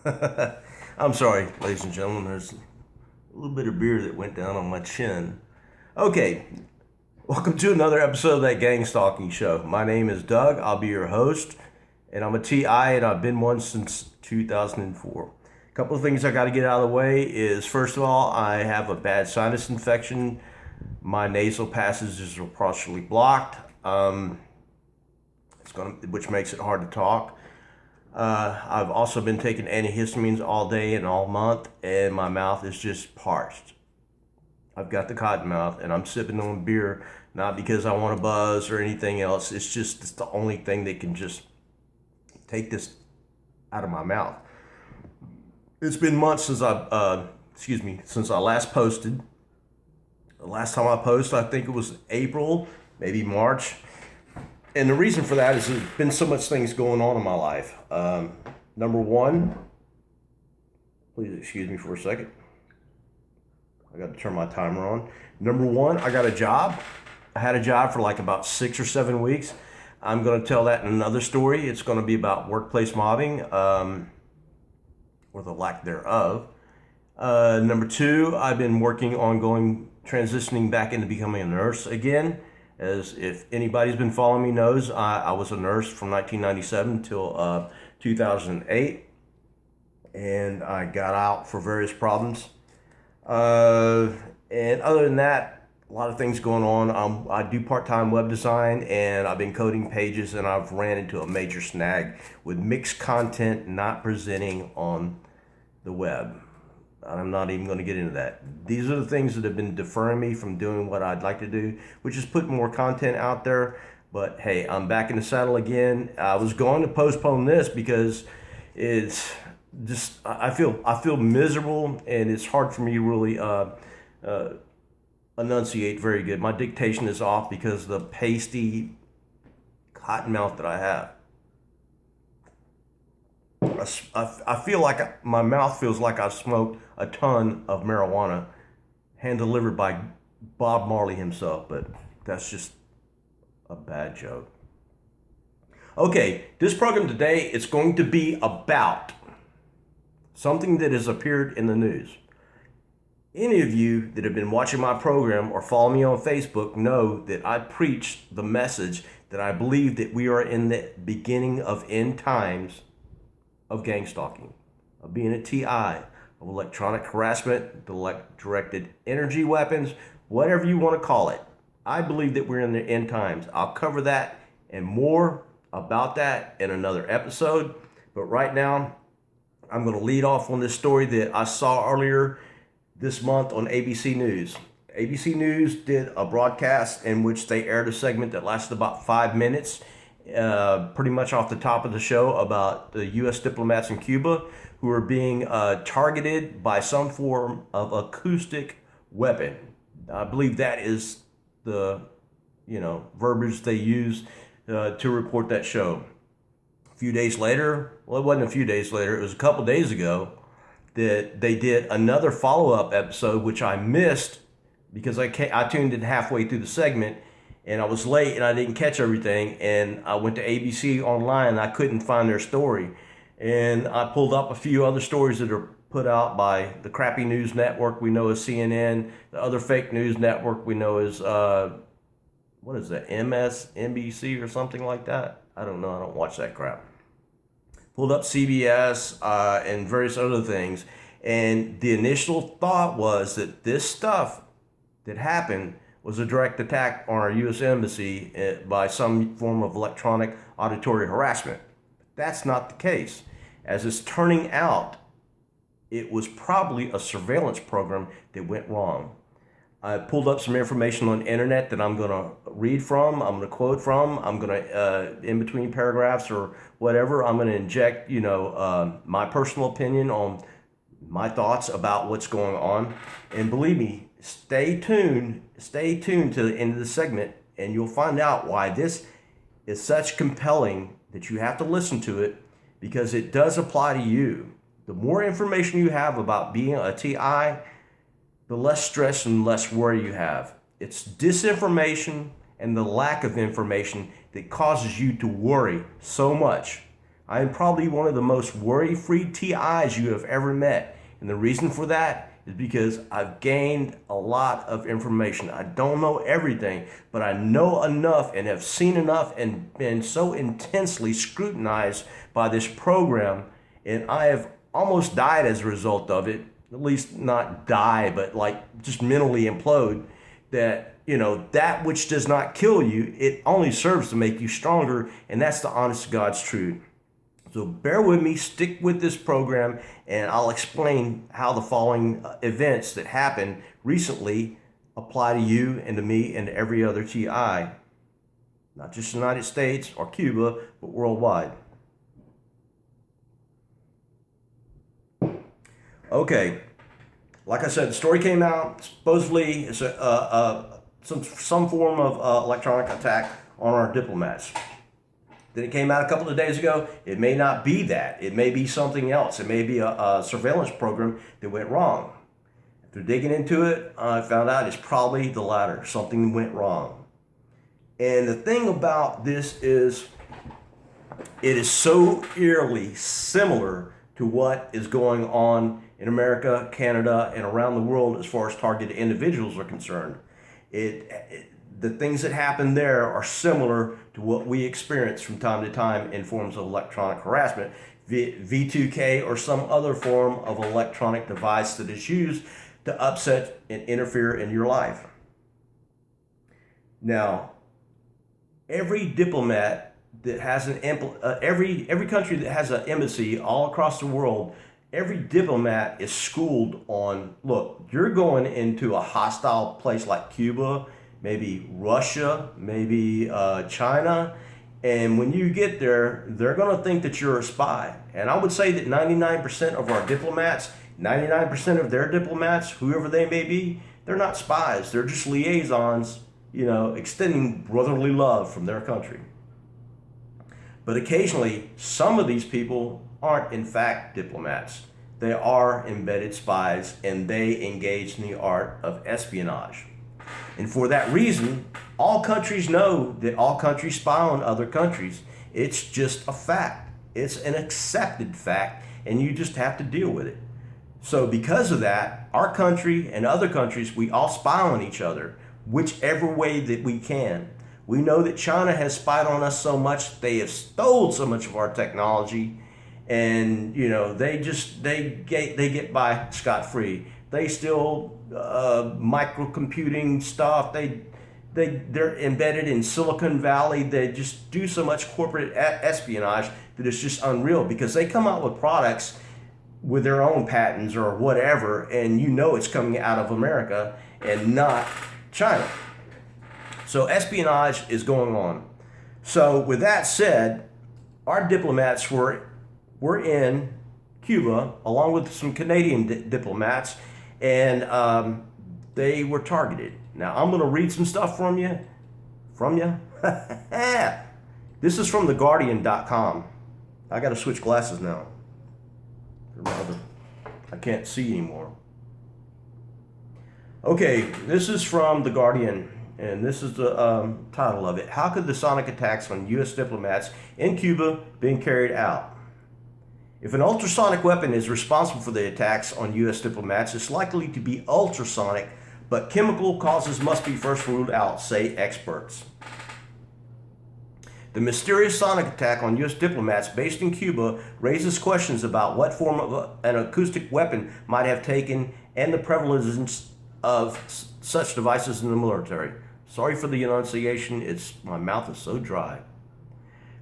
I'm sorry, ladies and gentlemen. There's a little bit of beer that went down on my chin. Okay, welcome to another episode of that Gang Stalking Show. My name is Doug. I'll be your host, and I'm a TI, and I've been one since 2004. A couple of things I got to get out of the way is, first of all, I have a bad sinus infection. My nasal passages are partially blocked, which makes it hard to talk. I've also been taking antihistamines all day and all month, and my mouth is just parched. I've got the cotton mouth, and I'm sipping on beer, not because I want a buzz or anything else. It's the only thing that can just take this out of my mouth. It's been months since since I last posted. The last time I posted, I think it was April, maybe March. And the reason for that is there's been so much things going on in my life. Number one, please excuse me for a second. I got to turn my timer on. Number one, I got a job. I had a job for like about 6 or 7 weeks. I'm going to tell that in another story. It's going to be about workplace mobbing, or the lack thereof. Number two, I've been working on transitioning back into becoming a nurse again. As if anybody's been following me knows, I was a nurse from 1997 till 2008, and I got out for various problems. And other than that, a lot of things going on. I do part-time web design, and I've been coding pages, and I've ran into a major snag with mixed content not presenting on the web. I'm not even going to get into that. These are the things that have been deferring me from doing what I'd like to do, which is put more content out there. But hey, I'm back in the saddle again. I was going to postpone this because it's just I feel miserable, and it's hard for me to really enunciate very good. My dictation is off because of the pasty cotton mouth that I have. I feel like my mouth feels like I smoked a ton of marijuana hand delivered by Bob Marley himself, but that's just a bad joke. Okay, this program today is going to be about something that has appeared in the news. Any of you that have been watching my program or follow me on Facebook know that I preach the message that I believe that we are in the beginning of end times of gang stalking, of being a TI, of electronic harassment, directed energy weapons, whatever you want to call it. I believe that we're in the end times. I'll cover that and more about that in another episode. But right now, I'm going to lead off on this story that I saw earlier this month on ABC News. ABC News did a broadcast in which they aired a segment that lasted about 5 minutes, pretty much off the top of the show, about the U.S. diplomats in Cuba who are being targeted by some form of acoustic weapon. I believe that is the verbiage they use to report that show. A few days later, well, it wasn't a few days later, it was a couple days ago, that they did another follow-up episode, which I missed because I tuned in halfway through the segment, and I was late and I didn't catch everything, and I went to ABC online and I couldn't find their story. And I pulled up a few other stories that are put out by the crappy news network we know as CNN, the other fake news network we know as, what is that, MSNBC or something like that? I don't know, I don't watch that crap. Pulled up CBS and various other things, and the initial thought was that this stuff that happened was a direct attack on our U.S. Embassy by some form of electronic auditory harassment. That's not the case. As it's turning out, it was probably a surveillance program that went wrong. I pulled up some information on the internet that I'm going to read from, I'm going to quote from, I'm going to, in between paragraphs or whatever, I'm going to inject, my personal opinion on my thoughts about what's going on. And believe me, stay tuned to the end of the segment, and you'll find out why this is such compelling that you have to listen to it, because it does apply to you. The more information you have about being a TI, the less stress and less worry you have. It's disinformation and the lack of information that causes you to worry so much. I am probably one of the most worry-free TIs you have ever met. And the reason for that is because I've gained a lot of information. I don't know everything, but I know enough and have seen enough and been so intensely scrutinized by this program, and I have almost died as a result of it. At least not die, but like just mentally implode, that, you know, that which does not kill you, it only serves to make you stronger, and that's the honest to God's truth. So bear with me, stick with this program, and I'll explain how the following events that happened recently apply to you and to me and to every other TI, not just the United States or Cuba, but worldwide. Okay, like I said, the story came out. Supposedly, it's some form of electronic attack on our diplomats. Then it came out a couple of days ago. It may not be that. It may be something else. It may be a surveillance program that went wrong. After digging into it, I found out it's probably the latter. Something went wrong. And the thing about this is, it is so eerily similar to what is going on in America, Canada, and around the world as far as targeted individuals are concerned. The things that happen there are similar to what we experience from time to time in forms of electronic harassment, V2K, or some other form of electronic device that is used to upset and interfere in your life. Now, every diplomat that has every country that has an embassy all across the world, every diplomat is schooled on, look, you're going into a hostile place like Cuba, maybe Russia, maybe China, and when you get there, they're going to think that you're a spy. And I would say that 99% of our diplomats, 99% of their diplomats, whoever they may be, they're not spies. They're just liaisons, you know, extending brotherly love from their country. But occasionally, some of these people aren't in fact diplomats. They are embedded spies, and they engage in the art of espionage. And for that reason, all countries know that all countries spy on other countries. It's just a fact. It's an accepted fact, and you just have to deal with it. So because of that, our country and other countries, we all spy on each other, whichever way that we can. We know that China has spied on us so much, they have stole so much of our technology, and you know, they get by scot-free. They steal microcomputing stuff. They're embedded in Silicon Valley. They just do so much corporate espionage that it's just unreal, because they come out with products with their own patents or whatever, and you know it's coming out of America and not China. So espionage is going on. So with that said, our diplomats were in Cuba along with some Canadian diplomats, and they were targeted. Now I'm going to read some stuff from you. This is from theguardian.com. I got to switch glasses now. I can't see anymore. Okay, this is from The Guardian, and this is the title of it. How could the sonic attacks on U.S. diplomats in Cuba being carried out? If an ultrasonic weapon is responsible for the attacks on U.S. diplomats, it's likely to be ultrasonic, but chemical causes must be first ruled out, say experts. The mysterious sonic attack on U.S. diplomats based in Cuba raises questions about what form of an acoustic weapon might have taken and the prevalence of such devices in the military. Sorry for the enunciation, my mouth is so dry.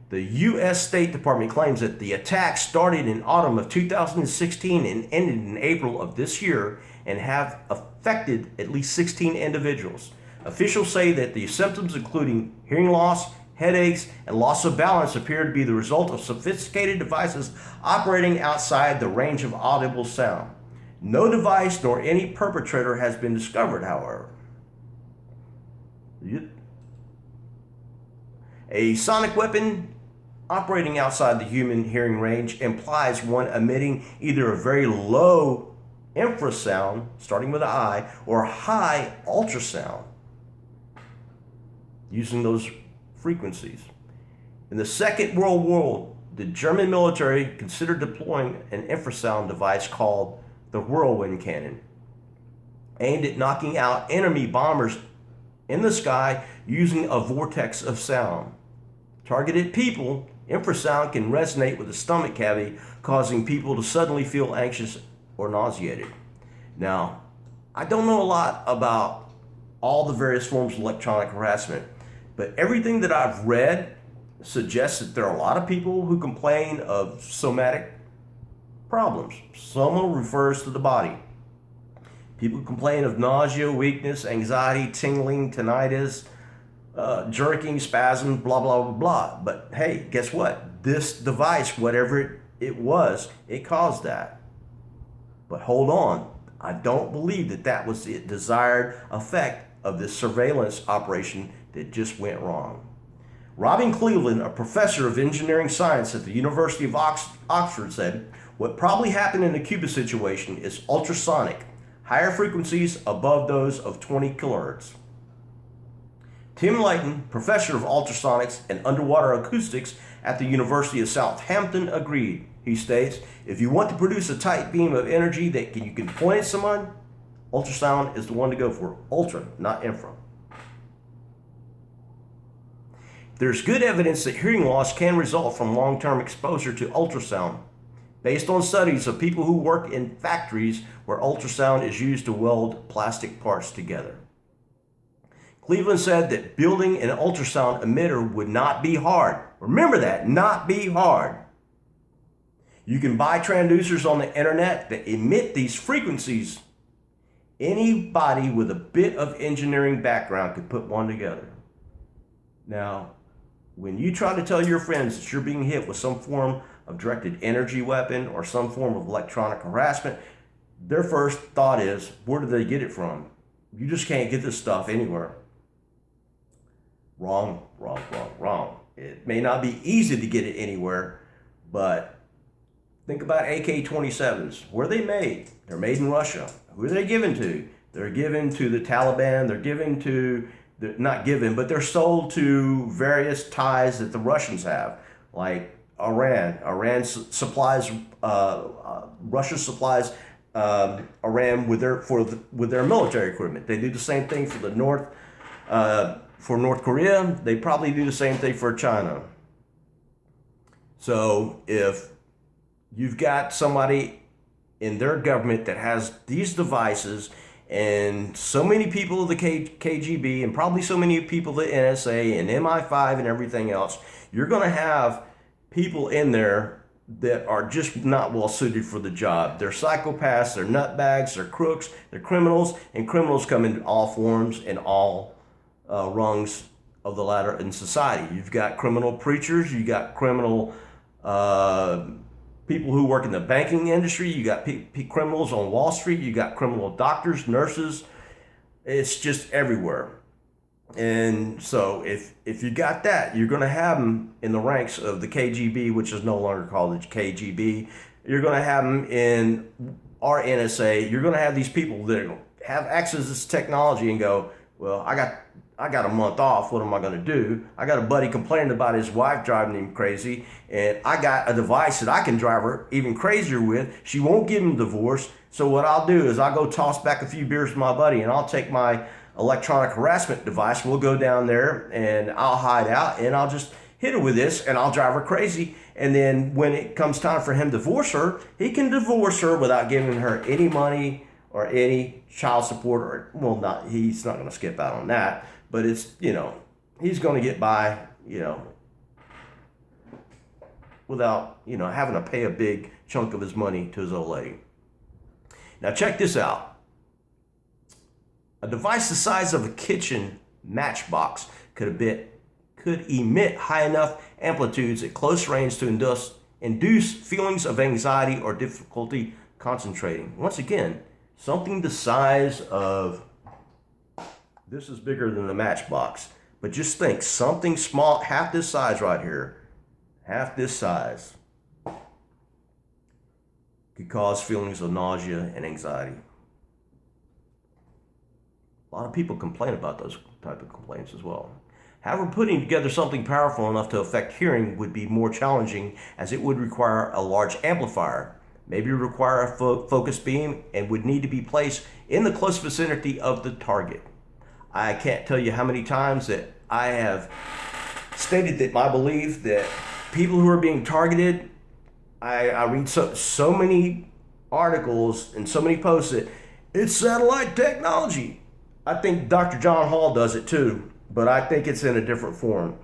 The U.S. State Department claims that the attack started in autumn of 2016 and ended in April of this year and have affected at least 16 individuals. Officials say that the symptoms, including hearing loss, headaches, and loss of balance, appear to be the result of sophisticated devices operating outside the range of audible sound. No device nor any perpetrator has been discovered, however. A sonic weapon operating outside the human hearing range implies one emitting either a very low infrasound, starting with an I, or high ultrasound, using those frequencies. In the Second World the German military considered deploying an infrasound device called the Whirlwind Cannon, aimed at knocking out enemy bombers in the sky using a vortex of sound. Targeted people, infrasound can resonate with the stomach cavity, causing people to suddenly feel anxious or nauseated. Now, I don't know a lot about all the various forms of electronic harassment, but everything that I've read suggests that there are a lot of people who complain of somatic problems. Soma refers to the body. People complain of nausea, weakness, anxiety, tingling, tinnitus, jerking, spasm, blah, blah, blah, blah. But hey, guess what? This device, whatever it was, it caused that. But hold on. I don't believe that that was the desired effect of this surveillance operation that just went wrong. Robin Cleveland, a professor of engineering science at the University of Oxford, said, "What probably happened in the Cuba situation is ultrasonic, higher frequencies above those of 20 kilohertz." Tim Layton, professor of ultrasonics and underwater acoustics at the University of Southampton, agreed. He states, "If you want to produce a tight beam of energy that you can point at someone, ultrasound is the one to go for. Ultra, not infra." There's good evidence that hearing loss can result from long-term exposure to ultrasound, based on studies of people who work in factories where ultrasound is used to weld plastic parts together. Cleveland said that building an ultrasound emitter would not be hard. Remember that, not be hard. You can buy transducers on the internet that emit these frequencies. Anybody with a bit of engineering background could put one together. Now, when you try to tell your friends that you're being hit with some form of directed energy weapon or some form of electronic harassment, their first thought is, where do they get it from? You just can't get this stuff anywhere. Wrong, wrong, wrong, wrong. It may not be easy to get it anywhere, but think about AK-27s. Where are they made? They're made in Russia. Who are they given to? They're given to the Taliban. They're given to, not given, but they're sold to various ties that the Russians have, like Iran. Iran supplies, Russia supplies Iran with their military equipment. They do the same thing for the for North Korea. They probably do the same thing for China. So if you've got somebody in their government that has these devices, and so many people of the KGB, and probably so many people of the NSA and MI5 and everything else, you're going to have people in there that are just not well suited for the job. They're psychopaths, they're nutbags, they're crooks, they're criminals, and criminals come in all forms and all rungs of the ladder in society. You've got criminal preachers, you got criminal people who work in the banking industry, you got criminals on Wall Street, you got criminal doctors, nurses. It's just everywhere. And so if you got that, you're going to have them in the ranks of the KGB, which is no longer called the KGB. You're going to have them in our NSA. You're going to have these people that have access to this technology and go, well, I got a month off. What am I going to do? I got a buddy complaining about his wife driving him crazy, and I got a device that I can drive her even crazier with. She won't give him a divorce. So what I'll do is I'll go toss back a few beers with my buddy, and I'll take my electronic harassment device. We'll go down there, and I'll hide out, and I'll just hit her with this, and I'll drive her crazy. And then when it comes time for him to divorce her, he can divorce her without giving her any money or any child support, or, well, he's not going to skip out on that, but it's, he's going to get by, without, having to pay a big chunk of his money to his old lady. Now check this out. A device the size of a kitchen matchbox could emit high enough amplitudes at close range to induce feelings of anxiety or difficulty concentrating. Once again, something the size of, this is bigger than the matchbox, but just think, something small, half this size right here, half this size, could cause feelings of nausea and anxiety. A lot of people complain about those type of complaints as well. However, putting together something powerful enough to affect hearing would be more challenging, as it would require a large amplifier, maybe require a focus beam, and would need to be placed in the close vicinity of the target. I can't tell you how many times that I have stated that my belief that people who are being targeted, I read so many articles and so many posts that it's satellite technology. I think Dr. John Hall does it too, but I think it's in a different form.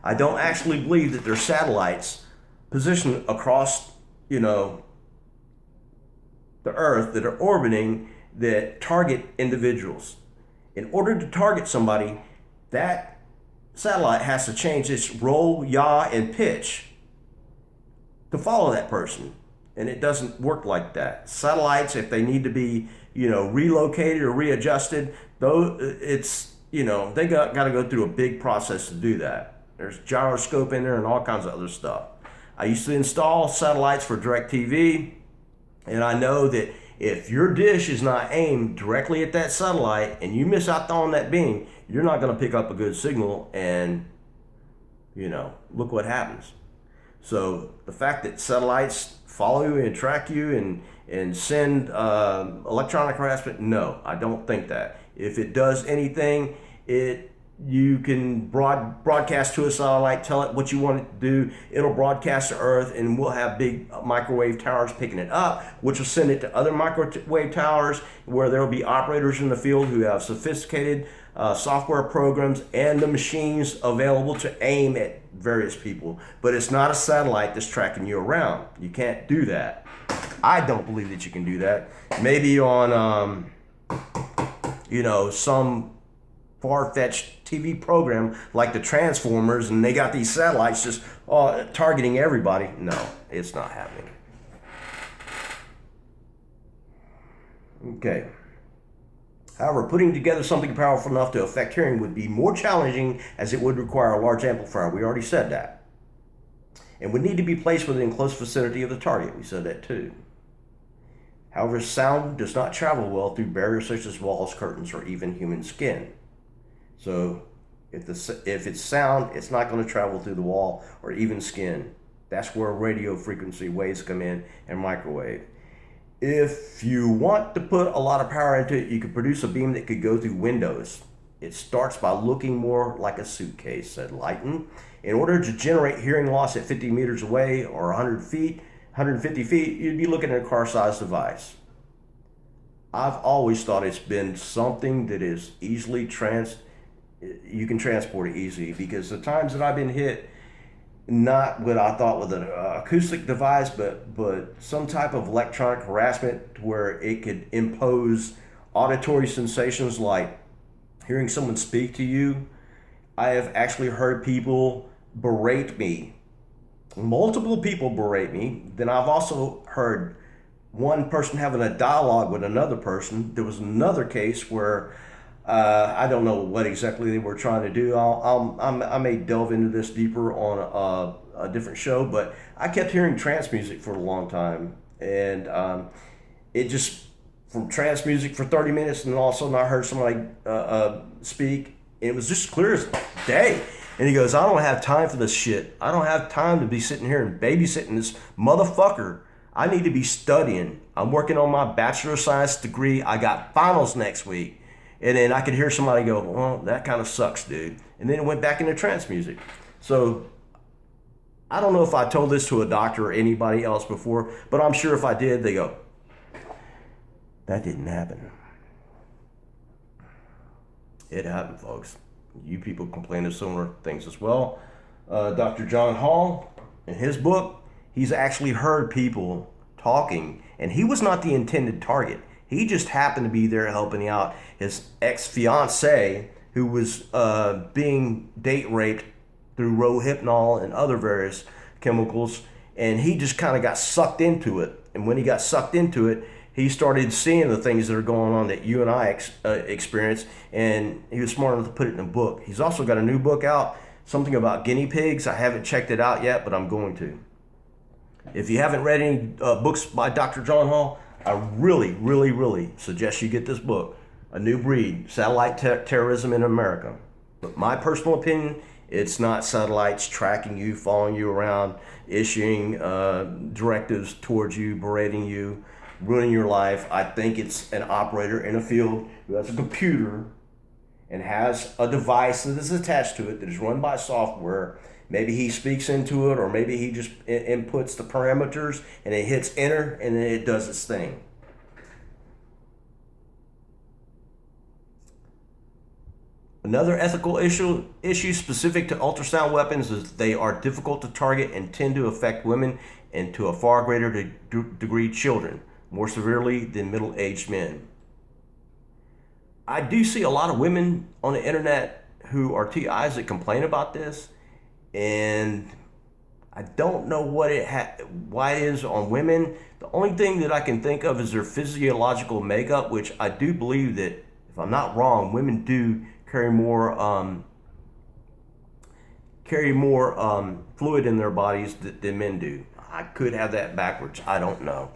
I don't actually believe that there's satellites positioned across, the earth that are orbiting that target individuals. In order to target somebody, that satellite has to change its roll, yaw, and pitch to follow that person. And it doesn't work like that. Satellites, if they need to be, relocated or readjusted, though it's, they got to go through a big process to do that. There's gyroscope in there and all kinds of other stuff. I used to install satellites for DirecTV, and I know that if your dish is not aimed directly at that satellite and you miss out on that beam, you're not going to pick up a good signal, and look what happens. So the fact that satellites follow you and track you and send electronic harassment, no, I don't think that. If it does anything, you can broadcast to a satellite, tell it what you want it to do. It'll broadcast to Earth, and we'll have big microwave towers picking it up, which will send it to other microwave towers where there will be operators in the field who have sophisticated software programs and the machines available to aim at various people. But it's not a satellite that's tracking you around. You can't do that. I don't believe that you can do that. Maybe on, some far-fetched TV program like the Transformers, and they got these satellites just targeting everybody. No, it's not happening. Okay. However, putting together something powerful enough to affect hearing would be more challenging, as it would require a large amplifier. We already said that. And would need to be placed within close vicinity of the target. We said that too. However, sound does not travel well through barriers such as walls, curtains, or even human skin. So if it's sound, it's not going to travel through the wall or even skin. That's where radio frequency waves come in and microwave. If you want to put a lot of power into it, you could produce a beam that could go through windows. It starts by looking more like a suitcase, said Lighton. In order to generate hearing loss at 50 meters away or 150 feet, you'd be looking at a car-sized device. I've always thought it's been something that is easily you can transport it easily, because the times that I've been hit, not what I thought with an acoustic device, but some type of electronic harassment where it could impose auditory sensations like hearing someone speak to you. I have actually heard people berate me. Multiple people berate me. Then I've also heard one person having a dialogue with another person. There was another case where I don't know what exactly they were trying to do. I may delve into this deeper on a different show, but I kept hearing trance music for a long time, and it just, from trance music for 30 minutes, and then all of a sudden I heard somebody speak, and it was just clear as day. And he goes, I don't have time for this shit. I don't have time to be sitting here and babysitting this motherfucker. I need to be studying. I'm working on my Bachelor of Science degree. I got finals next week. And then I could hear somebody go, well, that kind of sucks, dude. And then it went back into trance music. So I don't know if I told this to a doctor or anybody else before, but I'm sure if I did, they go, that didn't happen. It happened, folks. You people complain of similar things as well. Dr. John Hall, in his book, he's actually heard people talking, and he was not the intended target. He just happened to be there helping out his ex-fiancée, who was being date raped through Rohypnol and other various chemicals, and he just kind of got sucked into it. And when he got sucked into it, he started seeing the things that are going on that you and I experience, and he was smart enough to put it in a book. He's also got a new book out, something about guinea pigs. I haven't checked it out yet, but I'm going to. If you haven't read any books by Dr. John Hall, I really, really, really suggest you get this book, A New Breed, Satellite Terrorism in America. But my personal opinion, it's not satellites tracking you, following you around, issuing directives towards you, berating you, ruining your life. I think it's an operator in a field who has a computer and has a device that is attached to it that is run by software. Maybe he speaks into it, or maybe he just inputs the parameters and it hits enter and then it does its thing. Another ethical issue specific to ultrasound weapons is they are difficult to target and tend to affect women and to a far greater degree children, more severely than middle-aged men. I do see a lot of women on the internet who are TIs that complain about this, and I don't know why it is on women. The only thing that I can think of is their physiological makeup, which I do believe that, if I'm not wrong, women do carry more fluid in their bodies than men do. I could have that backwards. I don't know.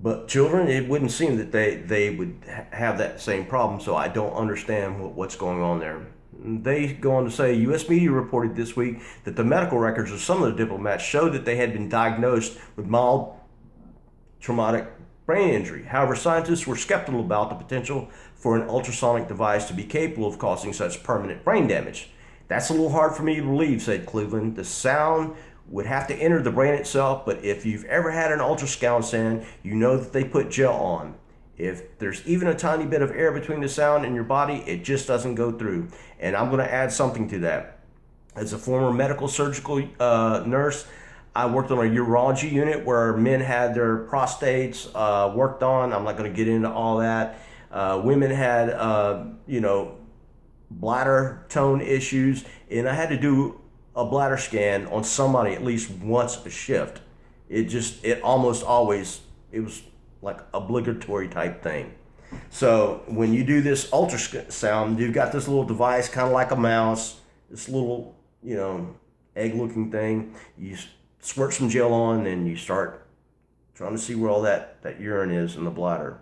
But children, it wouldn't seem that they would have that same problem, so I don't understand what's going on there. They go on to say, U.S. media reported this week that the medical records of some of the diplomats showed that they had been diagnosed with mild traumatic brain injury. However, scientists were skeptical about the potential for an ultrasonic device to be capable of causing such permanent brain damage. That's a little hard for me to believe, said Cleveland. The sound would have to enter the brain itself, but if you've ever had an ultrasound scan, you know that they put gel on. If there's even a tiny bit of air between the sound and your body, it just doesn't go through. And I'm going to add something to that. As a former medical surgical nurse, I worked on a urology unit where men had their prostates worked on. I'm not going to get into all that. Women had, bladder tone issues, and I had to do a bladder scan on somebody at least once a shift. It almost always, it was like obligatory type thing. So when you do this ultrasound, you've got this little device, kind of like a mouse, this little, egg looking thing. You squirt some gel on and you start trying to see where all that urine is in the bladder.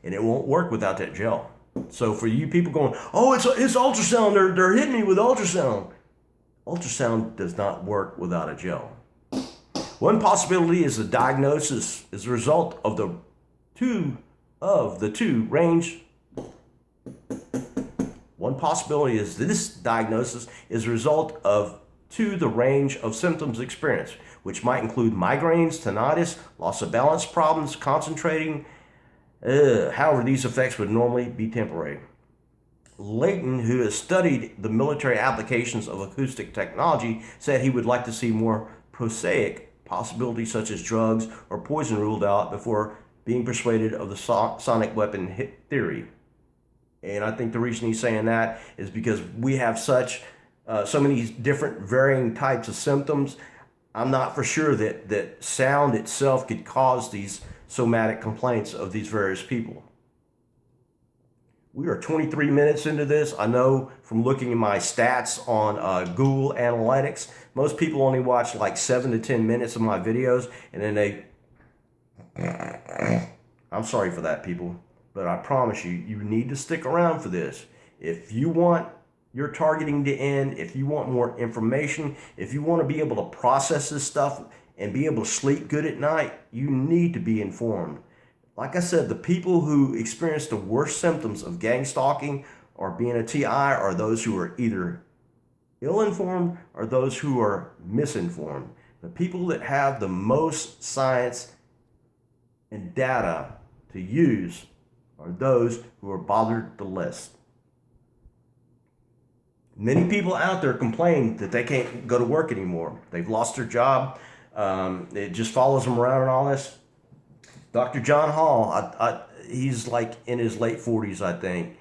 And it won't work without that gel. So for you people going, oh, it's ultrasound, they're hitting me with ultrasound. Ultrasound does not work without a gel. One possibility is the diagnosis is a result of the two range. One possibility is that this diagnosis is a result of the range of symptoms experienced, which might include migraines, tinnitus, loss of balance problems, concentrating. However, these effects would normally be temporary. Layton, who has studied the military applications of acoustic technology, said he would like to see more prosaic possibilities such as drugs or poison ruled out before being persuaded of the sonic weapon theory. And I think the reason he's saying that is because we have so many different varying types of symptoms. I'm not for sure that sound itself could cause these somatic complaints of these various people. We are 23 minutes into this. I know from looking at my stats on Google Analytics, most people only watch like 7 to 10 minutes of my videos, and then I'm sorry for that, people, but I promise you need to stick around for this. If you want your targeting to end, if you want more information, if you want to be able to process this stuff and be able to sleep good at night, you need to be informed. Like I said, the people who experience the worst symptoms of gang stalking or being a TI are those who are either ill-informed or those who are misinformed. The people that have the most science and data to use are those who are bothered the less. Many people out there complain that they can't go to work anymore. They've lost their job. It just follows them around and all this. Dr. John Hall, he's like in his late 40s, I think.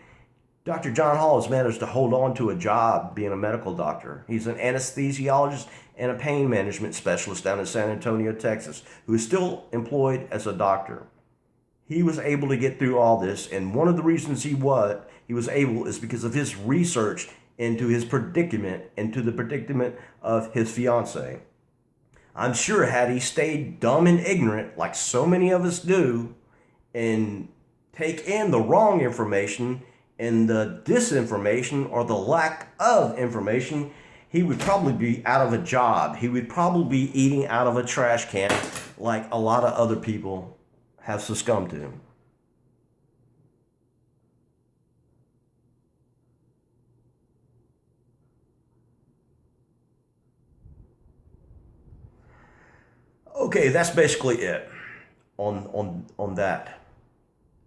Dr. John Hall has managed to hold on to a job being a medical doctor. He's an anesthesiologist and a pain management specialist down in San Antonio, Texas, who is still employed as a doctor. He was able to get through all this, and one of the reasons he was able is because of his research into his predicament, into the predicament of his fiancée. I'm sure had he stayed dumb and ignorant, like so many of us do, and take in the wrong information and the disinformation or the lack of information, he would probably be out of a job. He would probably be eating out of a trash can like a lot of other people have succumbed to. Okay, that's basically it on that.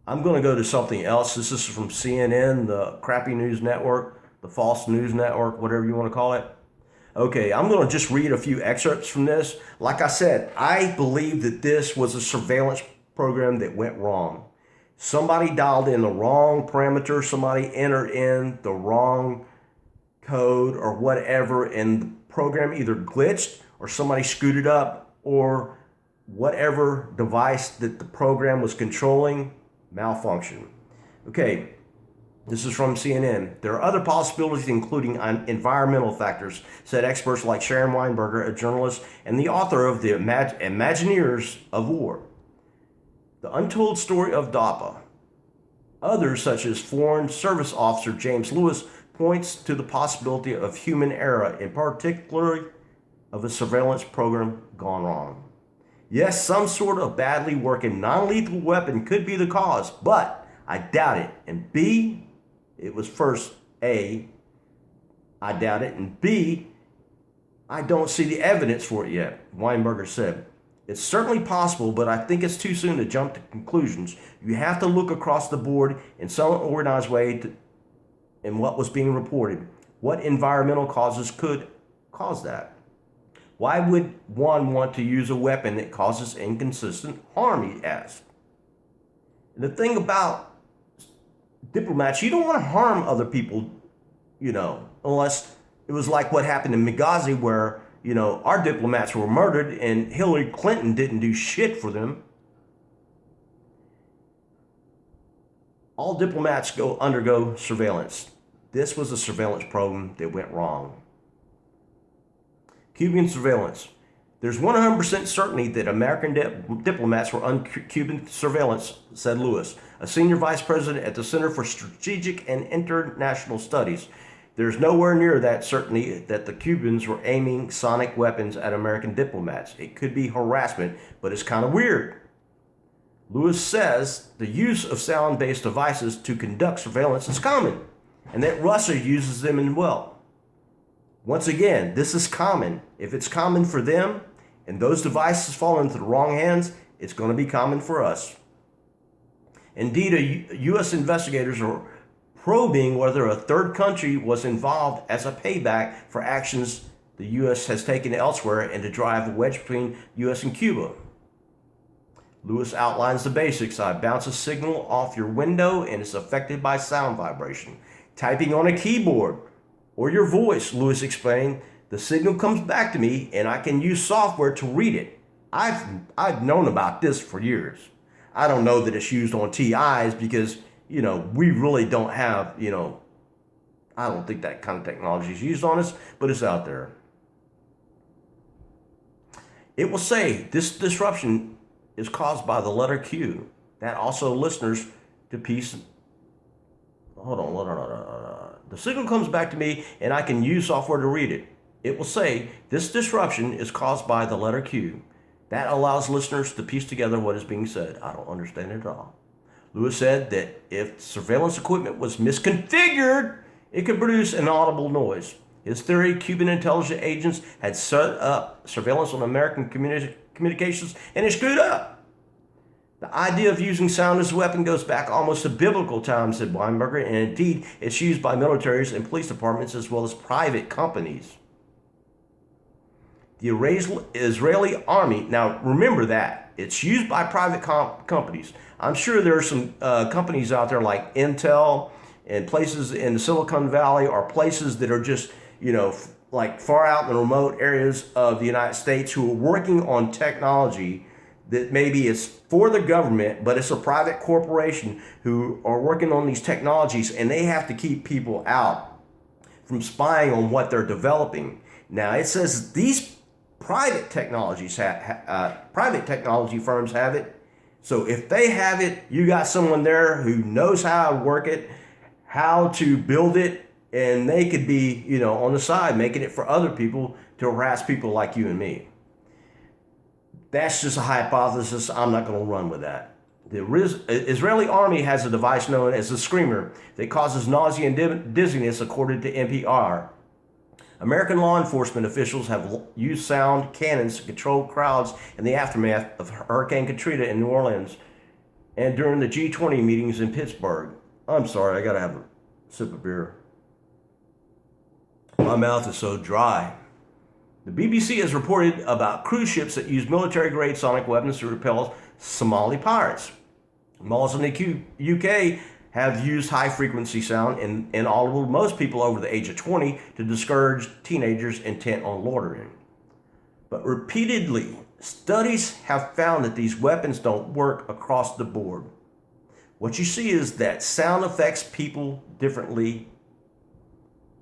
I'm going to go to something else. This is from CNN, the crappy news network, the false news network, whatever you want to call it. Okay, I'm going to just read a few excerpts from this. Like I said, I believe that this was a surveillance program that went wrong. Somebody dialed in the wrong parameter, somebody entered in the wrong code or whatever, and the program either glitched or somebody screwed it up, or whatever device that the program was controlling malfunctioned. Okay, this is from CNN. There are other possibilities, including environmental factors, said experts like Sharon Weinberger, a journalist and the author of The Imagineers of War, The Untold Story of DAPA. Others, such as Foreign Service Officer James Lewis, points to the possibility of human error, in particular of a surveillance program gone wrong. Yes, some sort of badly working non-lethal weapon could be the cause, but I doubt it. And B, it was first A, I doubt it, and B, I don't see the evidence for it yet, Weinberger said. It's certainly possible, but I think it's too soon to jump to conclusions. You have to look across the board in some organized way in what was being reported. What environmental causes could cause that? Why would one want to use a weapon that causes inconsistent harm, he asked. And the thing about diplomats, you don't want to harm other people, unless it was like what happened in Benghazi where, our diplomats were murdered and Hillary Clinton didn't do shit for them. All diplomats undergo surveillance. This was a surveillance program that went wrong. Cuban surveillance. There's 100% certainty that American diplomats were under Cuban surveillance, said Lewis, a senior vice president at the Center for Strategic and International Studies. There's nowhere near that certainty that the Cubans were aiming sonic weapons at American diplomats. It could be harassment, but it's kind of weird. Lewis says the use of sound-based devices to conduct surveillance is common, and that Russia uses them as well. Once again, this is common. If it's common for them and those devices fall into the wrong hands, it's going to be common for us. Indeed, U.S. investigators are probing whether a third country was involved as a payback for actions the U.S. has taken elsewhere and to drive a wedge between U.S. and Cuba. Lewis outlines the basics. I bounce a signal off your window and it's affected by sound vibration. Typing on a keyboard or your voice, Lewis explained, the signal comes back to me and I can use software to read it. I've known about this for years. I don't know that it's used on TIs because, we really don't have, I don't think that kind of technology is used on us, but it's out there. It will say this disruption is caused by the letter Q. That also listeners to peace. Hold on. The signal comes back to me and I can use software to read it. It will say this disruption is caused by the letter Q. That allows listeners to piece together what is being said. I don't understand it at all. Lewis said that if surveillance equipment was misconfigured, it could produce an audible noise. His theory, Cuban intelligence agents had set up surveillance on American communications and it screwed up. The idea of using sound as a weapon goes back almost to biblical times, said Weinberger, and indeed it's used by militaries and police departments as well as private companies. The Israeli army, now remember that, it's used by private companies. I'm sure there are some companies out there like Intel and places in the Silicon Valley or places that are just, like far out in the remote areas of the United States who are working on technology that maybe it's for the government, but it's a private corporation who are working on these technologies and they have to keep people out from spying on what they're developing. Now it says these private technology firms have it. So if they have it, you got someone there who knows how to work it, how to build it, and they could be, on the side, making it for other people to harass people like you and me. That's just a hypothesis. I'm not going to run with that. The Israeli army has a device known as the Screamer that causes nausea and dizziness, according to NPR. American law enforcement officials have used sound cannons to control crowds in the aftermath of Hurricane Katrina in New Orleans and during the G20 meetings in Pittsburgh. I'm sorry, I gotta have a sip of beer. My mouth is so dry. The BBC has reported about cruise ships that use military-grade sonic weapons to repel Somali pirates. Malls in the UK have used high-frequency sound inaudible to most people over the age of 20 to discourage teenagers intent on loitering. But repeatedly, studies have found that these weapons don't work across the board. What you see is that sound affects people differently,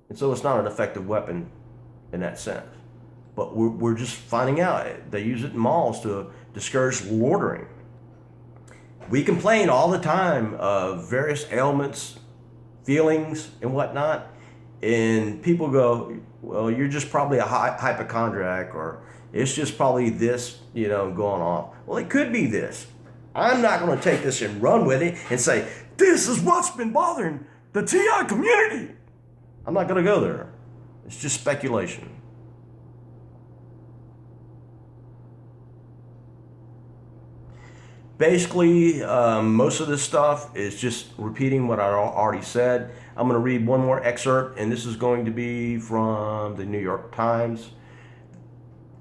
and so it's not an effective weapon in that sense. But we're just finding out. They use it in malls to discourage loitering. We complain all the time of various ailments, feelings, and whatnot. And people go, well, you're just probably a hypochondriac, or it's just probably this, going on. Well, it could be this. I'm not going to take this and run with it and say, this is what's been bothering the TI community. I'm not going to go there. It's just speculation. Basically, most of this stuff is just repeating what I already said. I'm going to read one more excerpt, and this is going to be from the New York Times.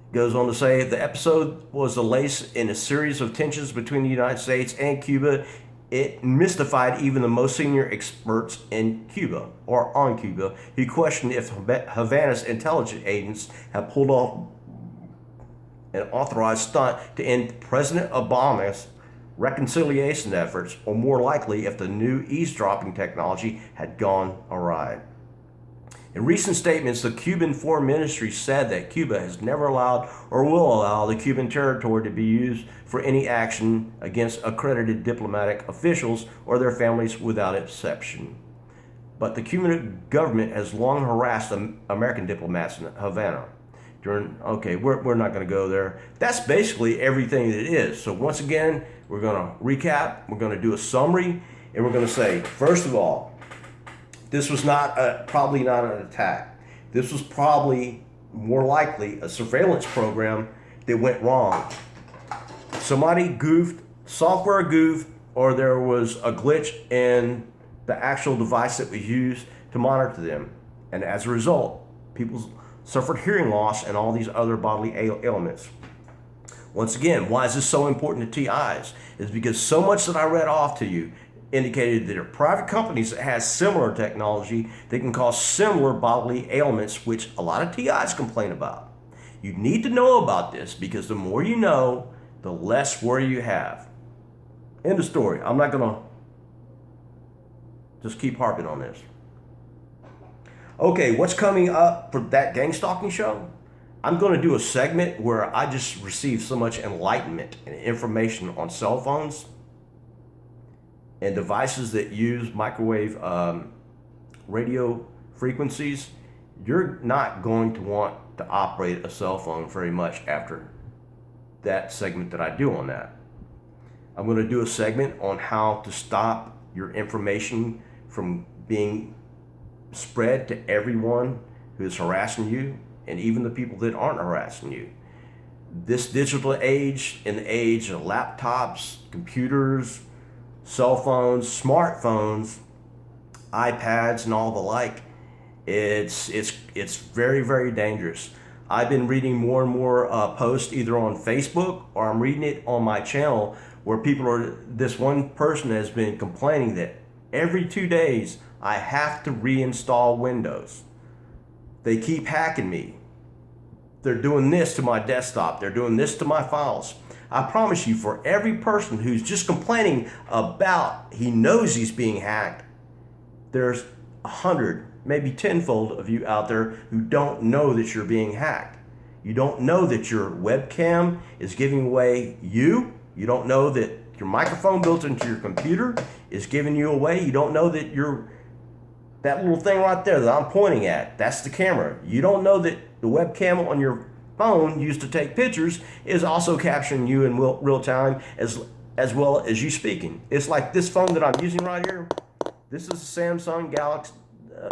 It goes on to say, the episode was the latest in a series of tensions between the United States and Cuba. It mystified even the most senior experts in Cuba, or on Cuba, who questioned if Havana's intelligence agents have pulled off an authorized stunt to end President Obama's reconciliation efforts, or more likely if the new eavesdropping technology had gone awry. In recent statements, the Cuban Foreign Ministry said that Cuba has never allowed or will allow the Cuban territory to be used for any action against accredited diplomatic officials or their families without exception. But the Cuban government has long harassed American diplomats in Havana. We're not going to go there. That's basically everything that it is. So once again, we're going to recap. We're going to do a summary, and we're going to say, first of all, this was probably not an attack. This was probably more likely a surveillance program that went wrong. Somebody goofed, software goofed, or there was a glitch in the actual device that was used to monitor them. And as a result, people suffered hearing loss and all these other bodily ailments. Once again, why is this so important to TIs? Is because so much that I read off to you indicated that there are private companies that has similar technology that can cause similar bodily ailments, which a lot of TIs complain about. You need to know about this, because the more you know, the less worry you have. End of story. I'm not going to just keep harping on this. Okay, what's coming up for that gang stalking show? I'm going to do a segment where I just received so much enlightenment and information on cell phones and devices that use microwave radio frequencies. You're not going to want to operate a cell phone very much after that segment that I do on that. I'm going to do a segment on how to stop your information from being spread to everyone who is harassing you, and even the people that aren't harassing you. This digital age, in the age of laptops, computers, cell phones, smartphones, iPads, and all the like, it's very, very dangerous. I've been reading more and more posts either on Facebook, or I'm reading it on my channel, where this one person has been complaining that every 2 days I have to reinstall Windows. They keep hacking me. They're doing this to my desktop. They're doing this to my files. I promise you, for every person who's just complaining about he knows he's being hacked, there's 100, maybe tenfold of you out there who don't know that you're being hacked. You don't know that your webcam is giving away you. You don't know that your microphone built into your computer is giving you away. You don't know that your that little thing right there that I'm pointing at, that's the camera. You don't know that the webcam on your phone used to take pictures is also capturing you in real time as well as you speaking. It's like this phone that I'm using right here. This is a Samsung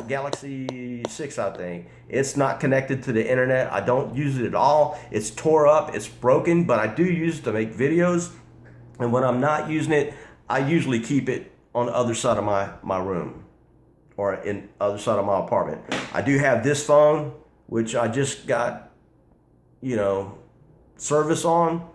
Galaxy 6, I think. It's not connected to the internet. I don't use it at all. It's tore up, it's broken, but I do use it to make videos. And when I'm not using it, I usually keep it on the other side of my room or in the other side of my apartment. I do have this phone, which I just got, service on.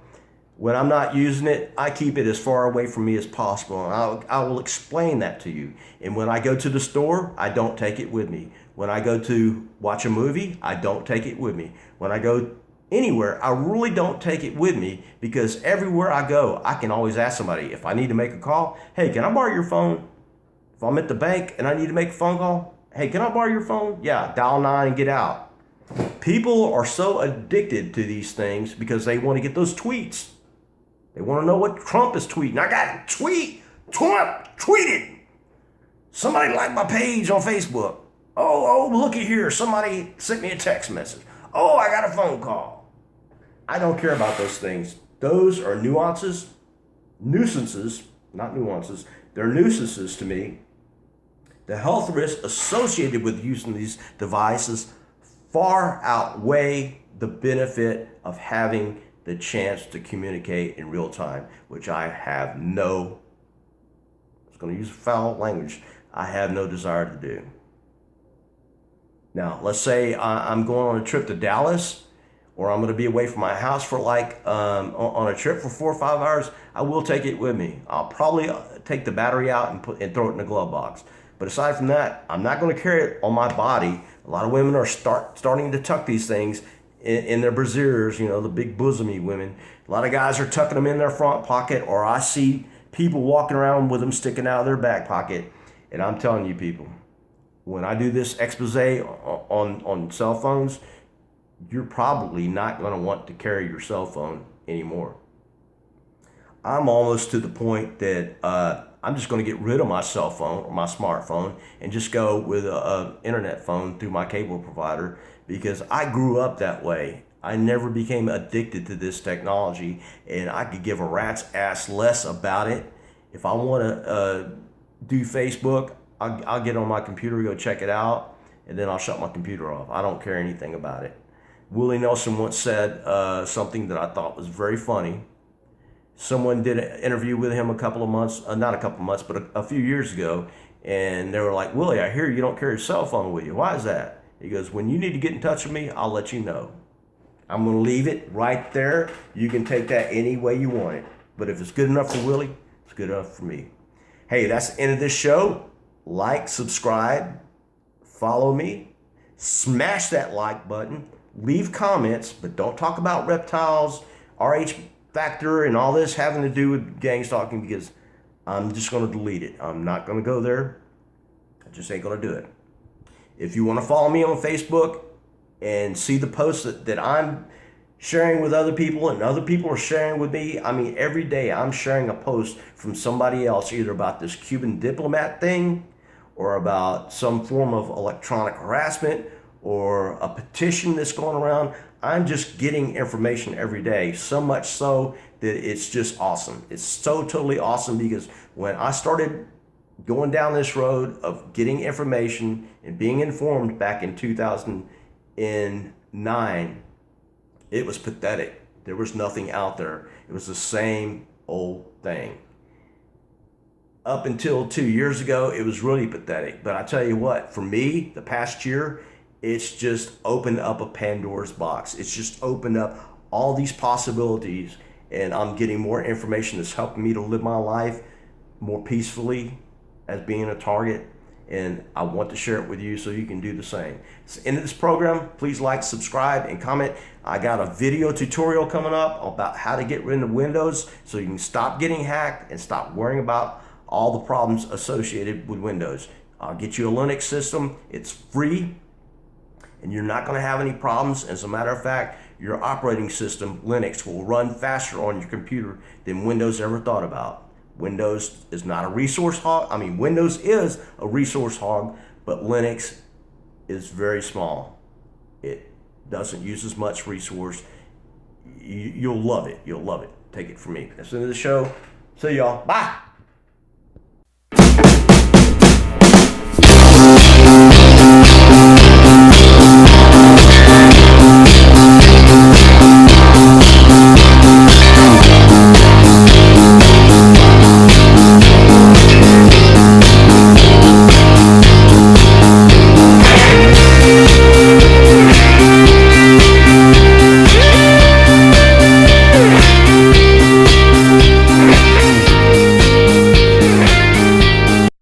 When I'm not using it, I keep it as far away from me as possible. And I will explain that to you. And when I go to the store, I don't take it with me. When I go to watch a movie, I don't take it with me. When I go anywhere, I really don't take it with me, because everywhere I go, I can always ask somebody if I need to make a call. Hey, can I borrow your phone? If I'm at the bank and I need to make a phone call, hey, can I borrow your phone? Yeah, dial 9 and get out. People are so addicted to these things because they want to get those tweets. They want to know what Trump is tweeting. I got a tweet. Trump tweeted. Somebody liked my page on Facebook. Oh, look at here. Somebody sent me a text message. Oh, I got a phone call. I don't care about those things. Those are nuances, nuisances, not nuances. They're nuisances to me. The health risks associated with using these devices far outweigh the benefit of having the chance to communicate in real time, which I have no, I was going to use foul language, I have no desire to do. Now, let's say I'm going on a trip to Dallas, or I'm going to be away from my house for on a trip for 4 or 5 hours. I will take it with me. I'll probably take the battery out and throw it in the glove box. But aside from that, I'm not going to carry it on my body. A lot of women are starting to tuck these things in their brasiers, the big bosomy women. A lot of guys are tucking them in their front pocket, or I see people walking around with them sticking out of their back pocket. And I'm telling you, people, when I do this expose on cell phones, you're probably not going to want to carry your cell phone anymore. I'm almost to the point that I'm just going to get rid of my cell phone or my smartphone and just go with an internet phone through my cable provider, because I grew up that way. I never became addicted to this technology, and I could give a rat's ass less about it. If I want to do Facebook, I'll get on my computer, go check it out, and then I'll shut my computer off. I don't care anything about it. Willie Nelson once said something that I thought was very funny. Someone did an interview with him a couple of months, not a couple of months, but a few years ago, and they were like, Willie, I hear you don't carry your cell phone with you. Why is that? He goes, when you need to get in touch with me, I'll let you know. I'm going to leave it right there. You can take that any way you want it. But if it's good enough for Willie, it's good enough for me. Hey, that's the end of this show. Like, subscribe, follow me, smash that like button, leave comments, but don't talk about reptiles, RH factor, and all this having to do with gang stalking, because I'm just going to delete it. I'm not going to go there. I just ain't going to do it. If you want to follow me on Facebook and see the posts that I'm sharing with other people and other people are sharing with me, I mean, every day I'm sharing a post from somebody else, either about this Cuban diplomat thing or about some form of electronic harassment or a petition that's going around. I'm just getting information every day, so much so that it's just awesome. It's so totally awesome, because when I started going down this road of getting information and being informed back in 2009, it was pathetic. There was nothing out there. It was the same old thing. Up until 2 years ago, it was really pathetic. But I tell you what, for me, the past year, it's just opened up a Pandora's box. It's just opened up all these possibilities, and I'm getting more information that's helping me to live my life more peacefully as being a target, and I want to share it with you so you can do the same. So in this program, please like, subscribe, and comment. I got a video tutorial coming up about how to get rid of Windows so you can stop getting hacked and stop worrying about all the problems associated with Windows. I'll get you a Linux system. It's free, and you're not going to have any problems. As a matter of fact, your operating system, Linux, will run faster on your computer than Windows ever thought about. Windows is not a resource hog. I mean, Windows is a resource hog, but Linux is very small. It doesn't use as much resource. You'll love it. You'll love it. Take it from me. That's the end of the show. See y'all. Bye.